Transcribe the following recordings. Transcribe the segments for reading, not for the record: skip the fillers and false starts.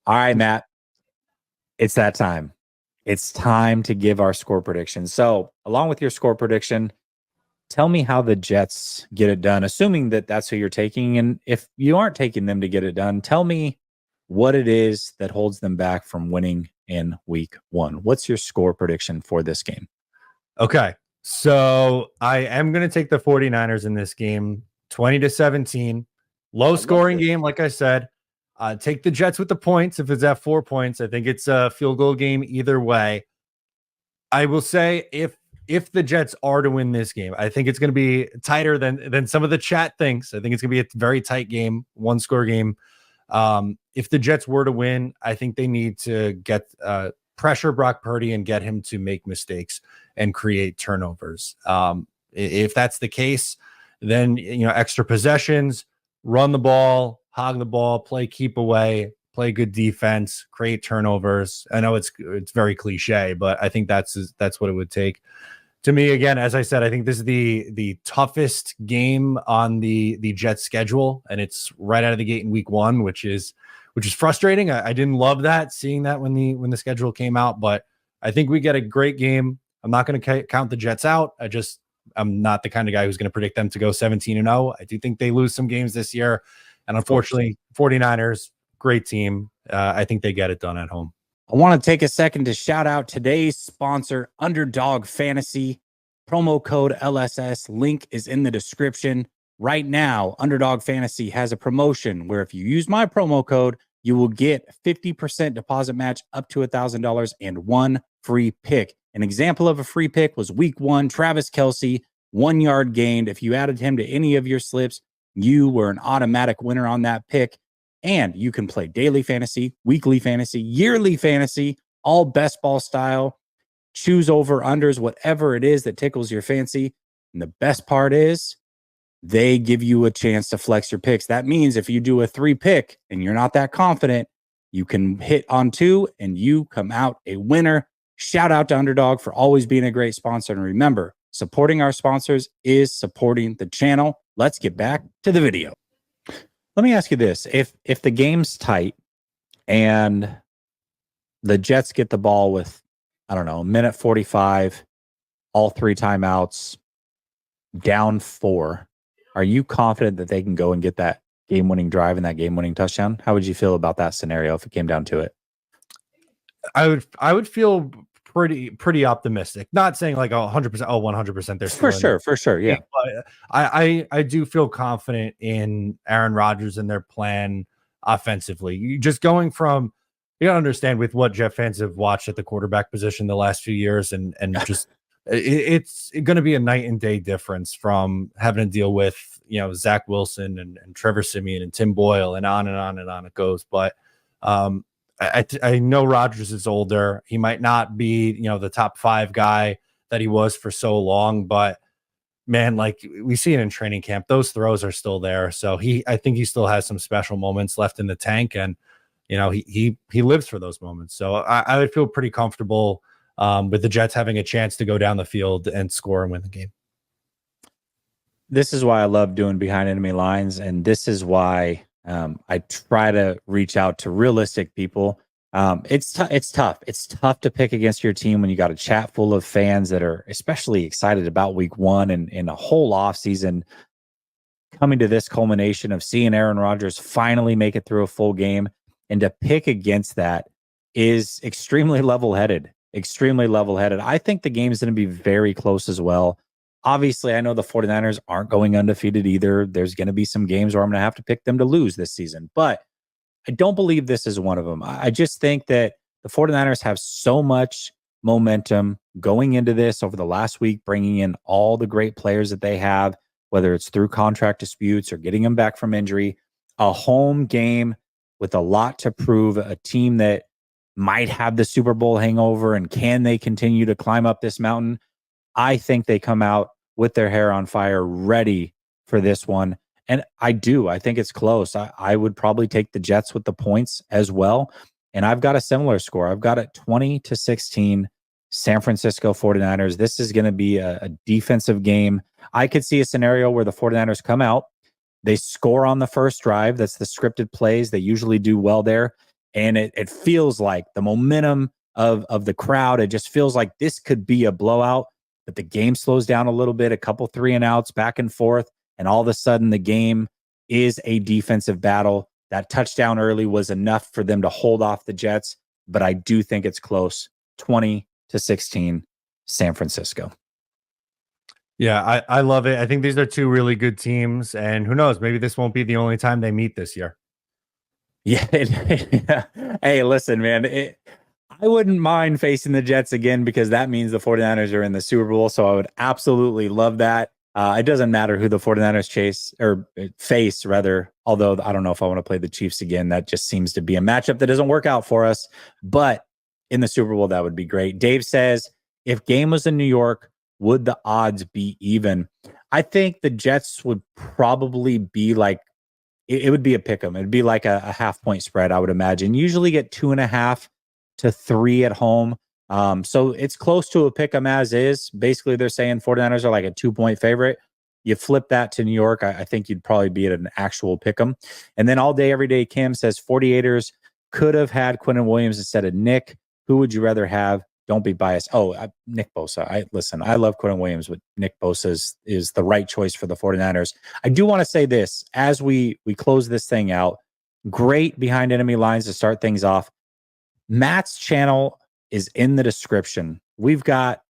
All right, Matt, it's that time. It's time to give our score prediction. So, along with your score prediction, tell me how the Jets get it done, assuming that that's who you're taking. And if you aren't taking them to get it done, tell me what it is that holds them back from winning in week one. What's your score prediction for this game? Okay. So I am going to take the 49ers in this game, 20-17. Low scoring game, like I said. Take the Jets with the points if it's at 4 points. I think it's a field goal game either way. I will say if the Jets are to win this game, I think it's going to be tighter than some of the chat thinks. I think it's going to be a very tight game, 1-score game. If the Jets were to win, I think they need to get pressure Brock Purdy and get him to make mistakes and create turnovers. If that's the case, then extra possessions, run the ball, hog the ball, play keep away, play good defense, create turnovers. I know it's very cliche, but I think that's what it would take. To me, again, as I said, I think this is the toughest game on the Jets schedule, and it's right out of the gate in week one, which is frustrating. I didn't love that, seeing that when the schedule came out, but I think we get a great game. I'm not going to count the Jets out. I'm not the kind of guy who's going to predict them to go 17-0. I do think they lose some games this year, and unfortunately, 49ers, great team. I think they get it done at home. I want to take a second to shout out today's sponsor, Underdog Fantasy. Promo code LSS. Link is in the description. Right now, Underdog Fantasy has a promotion where if you use my promo code, you will get 50% deposit match up to $1,000 and one free pick. An example of a free pick was week one, Travis Kelce, 1 yard gained. If you added him to any of your slips, you were an automatic winner on that pick. And you can play daily fantasy, weekly fantasy, yearly fantasy, all best ball style. Choose over unders, whatever it is that tickles your fancy. And the best part is they give you a chance to flex your picks. That means if you do a 3 pick and you're not that confident, you can hit on 2 and you come out a winner. Shout out to Underdog for always being a great sponsor. And remember, supporting our sponsors is supporting the channel. Let's get back to the video. Let me ask you this. If the game's tight and the Jets get the ball with, I don't know, minute 45, all 3 timeouts, down 4, are you confident that they can go and get that game-winning drive and that game-winning touchdown? How would you feel about that scenario if it came down to it? I would feel pretty optimistic. Not saying like 100%, 100%. There's for sure, yeah. But I do feel confident in Aaron Rodgers and their plan offensively. You just going from, you gotta understand with what Jet fans have watched at the quarterback position the last few years, and just it's going to be a night and day difference from having to deal with Zach Wilson and Trevor Siemian and Tim Boyle and on and on and on it goes. But I know Rodgers is older. He might not be, the top 5 guy that he was for so long, but man, like we see it in training camp, those throws are still there. So I think he still has some special moments left in the tank, and he lives for those moments. So I would feel pretty comfortable with the Jets having a chance to go down the field and score and win the game. This is why I love doing Behind Enemy Lines, and this is why I try to reach out to realistic people. It's tough. It's tough to pick against your team when you got a chat full of fans that are especially excited about week one and a whole off season coming to this culmination of seeing Aaron Rodgers finally make it through a full game. And to pick against that is extremely level-headed. I think the game is going to be very close as well. Obviously, I know the 49ers aren't going undefeated either. There's going to be some games where I'm going to have to pick them to lose this season, but I don't believe this is one of them. I just think that the 49ers have so much momentum going into this over the last week, bringing in all the great players that they have, whether it's through contract disputes or getting them back from injury. A home game with a lot to prove, a team that might have the Super Bowl hangover, and can they continue to climb up this mountain? I think they come out with their hair on fire, ready for this one. And I think it's close. I would probably take the Jets with the points as well. And I've got a similar score. I've got it 20-16, San Francisco 49ers. This is going to be a defensive game. I could see a scenario where the 49ers come out, they score on the first drive. That's the scripted plays. They usually do well there. And it feels like the momentum of the crowd, it just feels like this could be a blowout, but the game slows down a little bit, a couple 3-and-outs back and forth, and all of a sudden the game is a defensive battle. That touchdown early was enough for them to hold off the Jets, but I do think it's close. 20-16, San Francisco. Yeah, I love it. I think these are two really good teams, and who knows, maybe this won't be the only time they meet this year. Yeah. Hey, listen, man. I wouldn't mind facing the Jets again because that means the 49ers are in the Super Bowl. So I would absolutely love that. It doesn't matter who the 49ers face, rather. Although I don't know if I want to play the Chiefs again. That just seems to be a matchup that doesn't work out for us. But in the Super Bowl, that would be great. Dave says, if game was in New York, would the odds be even? I think the Jets would probably be like, it would be a pick 'em. It'd be like a half-point spread, I would imagine. Usually get 2.5 to 3 at home. So it's close to a pick 'em as is. Basically, they're saying 49ers are like a 2-point favorite. You flip that to New York, I think you'd probably be at an actual pick 'em. And then all day, every day, Kim says 48ers could have had Quinnen Williams instead of Nick. Who would you rather have? Don't be biased. Nick Bosa. Listen, I love Quinnen Williams, but Nick Bosa is the right choice for the 49ers. I do want to say this as we close this thing out. Great behind enemy lines to start things off. Matt's channel is in the description. We've got,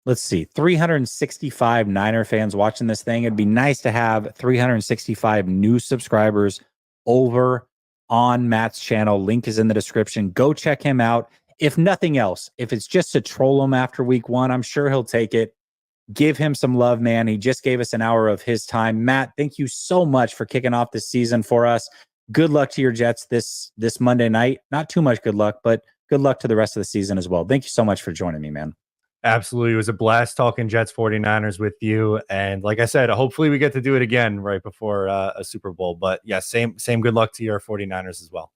let's see, 365 Niner fans watching this thing. It'd be nice to have 365 new subscribers over on Matt's channel. Link is in the description. Go check him out. If nothing else, if it's just to troll him after week 1, I'm sure he'll take it. Give him some love, man. He just gave us an hour of his time. Matt, thank you so much for kicking off this season for us. Good luck to your Jets this Monday night. Not too much good luck, but good luck to the rest of the season as well. Thank you so much for joining me, man. Absolutely. It was a blast talking Jets 49ers with you. And like I said, hopefully we get to do it again right before a Super Bowl. But yeah, same good luck to your 49ers as well.